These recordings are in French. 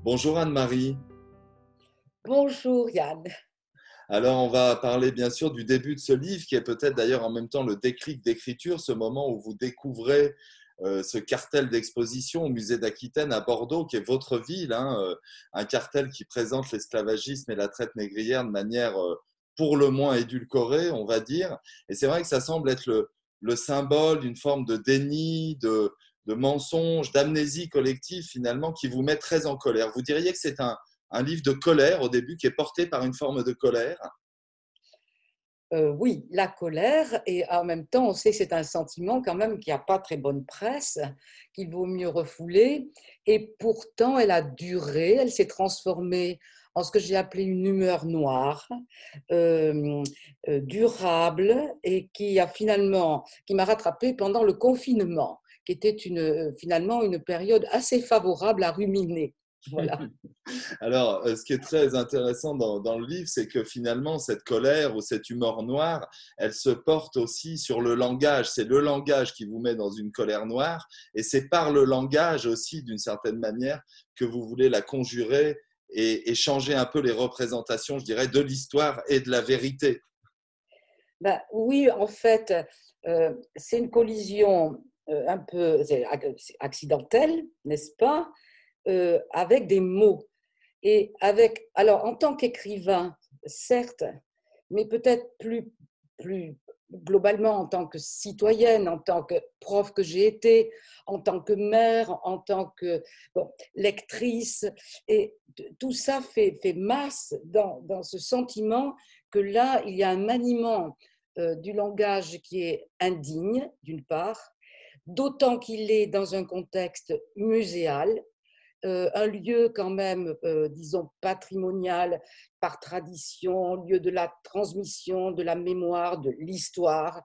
Bonjour Anne-Marie. Bonjour Yann. Alors on va parler bien sûr du début de ce livre qui est peut-être d'ailleurs en même temps le déclic d'écriture, ce moment où vous découvrez ce cartel d'exposition au musée d'Aquitaine à Bordeaux, qui est votre ville, hein, un cartel qui présente l'esclavagisme et la traite négrière de manière pour le moins édulcorée, on va dire. Et c'est vrai que ça semble être le symbole d'une forme de déni, de mensonge, d'amnésie collective finalement, qui vous met très en colère. Vous diriez que c'est un livre de colère au début qui est porté par une forme de colère. Oui, la colère et en même temps, on sait que c'est un sentiment quand même qui a pas très bonne presse, qu'il vaut mieux refouler et pourtant elle a duré, elle s'est transformée en ce que j'ai appelé une humeur noire, hem, durable et qui m'a rattrapée pendant le confinement, qui était finalement une période assez favorable à ruminer. Voilà. Alors, ce qui est très intéressant dans le livre, c'est que finalement, cette colère ou cette humeur noire, elle se porte aussi sur le langage. C'est le langage qui vous met dans une colère noire, et c'est par le langage aussi, d'une certaine manière, que vous voulez la conjurer et changer un peu les représentations, je dirais, de l'histoire et de la vérité. Bah, oui, en fait, c'est une collision un peu c'est accidentelle, n'est-ce pas, avec des mots. Et avec, alors, en tant qu'écrivain, certes, mais peut-être plus globalement en tant que citoyenne, en tant que prof que j'ai été, en tant que mère, en tant que bon, lectrice, et tout ça fait masse dans ce sentiment que là, il y a un maniement du langage qui est indigne, d'une part, d'autant qu'il est dans un contexte muséal, un lieu quand même, disons, patrimonial par tradition, lieu de la transmission, de la mémoire, de l'histoire,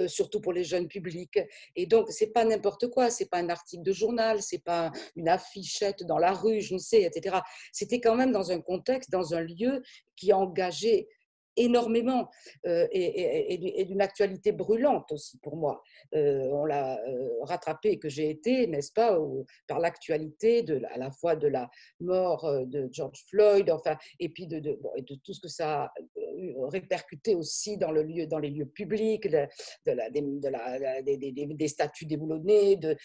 surtout pour les jeunes publics. Et donc, c'est pas n'importe quoi, c'est pas un article de journal, c'est pas une affichette dans la rue, je ne sais, etc. C'était quand même dans un contexte, dans un lieu qui engageait énormément et d'une actualité brûlante aussi pour moi. On l'a rattrapé que j'ai été, n'est-ce pas, par l'actualité à la fois de la mort de George Floyd, enfin, et puis bon, et de tout ce que ça a répercuté aussi dans les lieux publics, des statues déboulonnées, de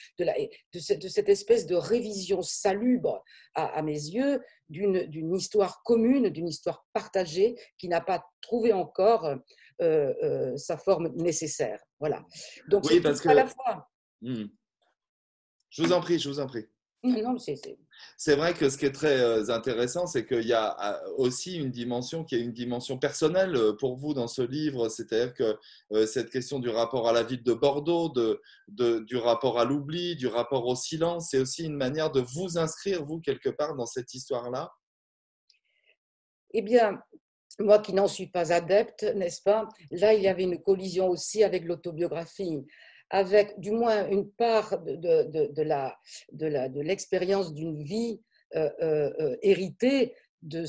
cette espèce de révision salubre à mes yeux d'une histoire commune, d'une histoire partagée qui n'a pas trouvé encore sa forme nécessaire. Voilà. Donc Oui, c'est tout parce à la que, fois. hmm, je vous en prie, je vous en prie. Non, C'est vrai que ce qui est très intéressant, c'est qu'il y a aussi une dimension qui est une dimension personnelle pour vous dans ce livre, c'est-à-dire que cette question du rapport à la ville de Bordeaux, du rapport à l'oubli, du rapport au silence, c'est aussi une manière de vous inscrire, vous, quelque part dans cette histoire-là. eh bien, moi qui n'en suis pas adepte, n'est-ce pas, là, il y avait une collision aussi avec l'autobiographie, avec du moins une part de l'expérience d'une vie héritée du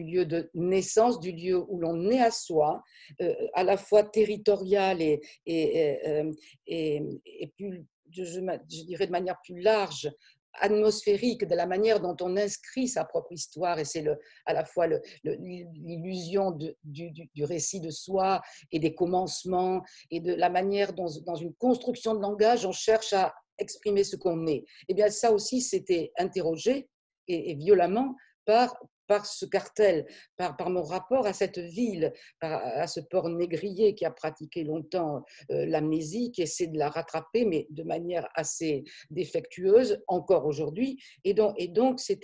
lieu de naissance, du lieu où l'on est à soi, à la fois territorial et plus, je dirais de manière plus large, atmosphérique, de la manière dont on inscrit sa propre histoire, et c'est à la fois l'illusion du récit de soi et des commencements, et de la manière dont, dans une construction de langage, on cherche à exprimer ce qu'on est. Eh bien, ça aussi, c'était interrogé et violemment par ce cartel, par mon rapport à cette ville, à ce port négrier qui a pratiqué longtemps l'amnésie, qui essaie de la rattraper, mais de manière assez défectueuse encore aujourd'hui. Et donc c'est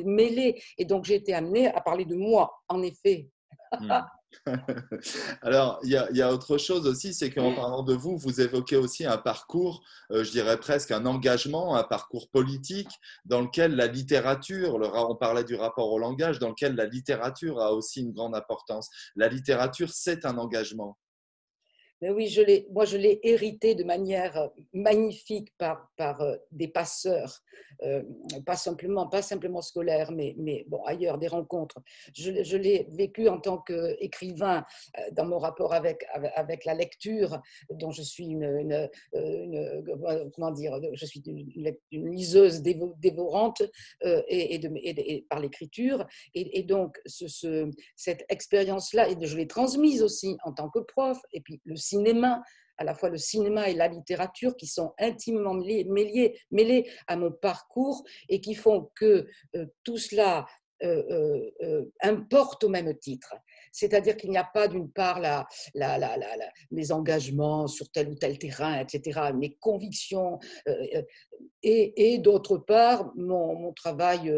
mêlé. Et donc j'ai été amenée à parler de moi, en effet. Hmm. Alors, il y a autre chose aussi, c'est qu'en parlant de vous, vous évoquez aussi un parcours, je dirais presque un engagement, un parcours politique dans lequel la littérature, on parlait du rapport au langage, dans lequel la littérature a aussi une grande importance. La littérature, c'est un engagement. Mais oui, moi, je l'ai hérité de manière magnifique par des passeurs, euh, pas simplement scolaires, mais bon, ailleurs, des rencontres. Je l'ai vécu en tant qu'écrivain dans mon rapport avec la lecture, dont je suis comment dire, je suis une liseuse dévorante et par l'écriture. Et donc, cette expérience-là, et je l'ai transmise aussi en tant que prof, et puis le cinéma, à la fois le cinéma et la littérature qui sont intimement mêlés à mon parcours et qui font que tout cela importe au même titre. C'est-à-dire qu'il n'y a pas d'une part mes engagements sur tel ou tel terrain, etc., mes convictions, et d'autre part mon travail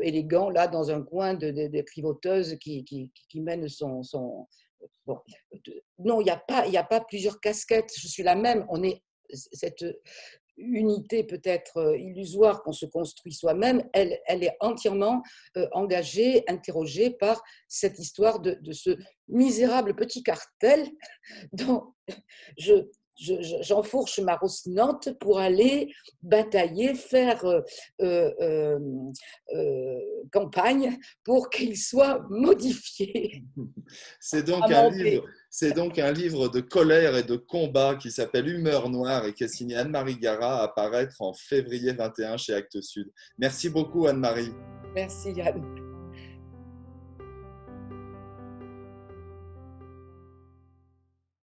élégant là dans un coin de trivoteuse qui mène son bon. Non, il y a pas plusieurs casquettes. Je suis la même. On est cette unité peut-être illusoire qu'on se construit soi-même. Elle est entièrement engagée, interrogée par cette histoire de ce misérable petit cartel dont j'enfourche ma rossinante pour aller batailler, faire campagne pour qu'il soit modifié, C'est donc un livre, amendé. c'est donc un livre de colère et de combat qui s'appelle Humeur noire et qui est signé Anne-Marie Gara, à paraître en février 21 chez Actes Sud. Merci beaucoup Anne-Marie. Merci Yann.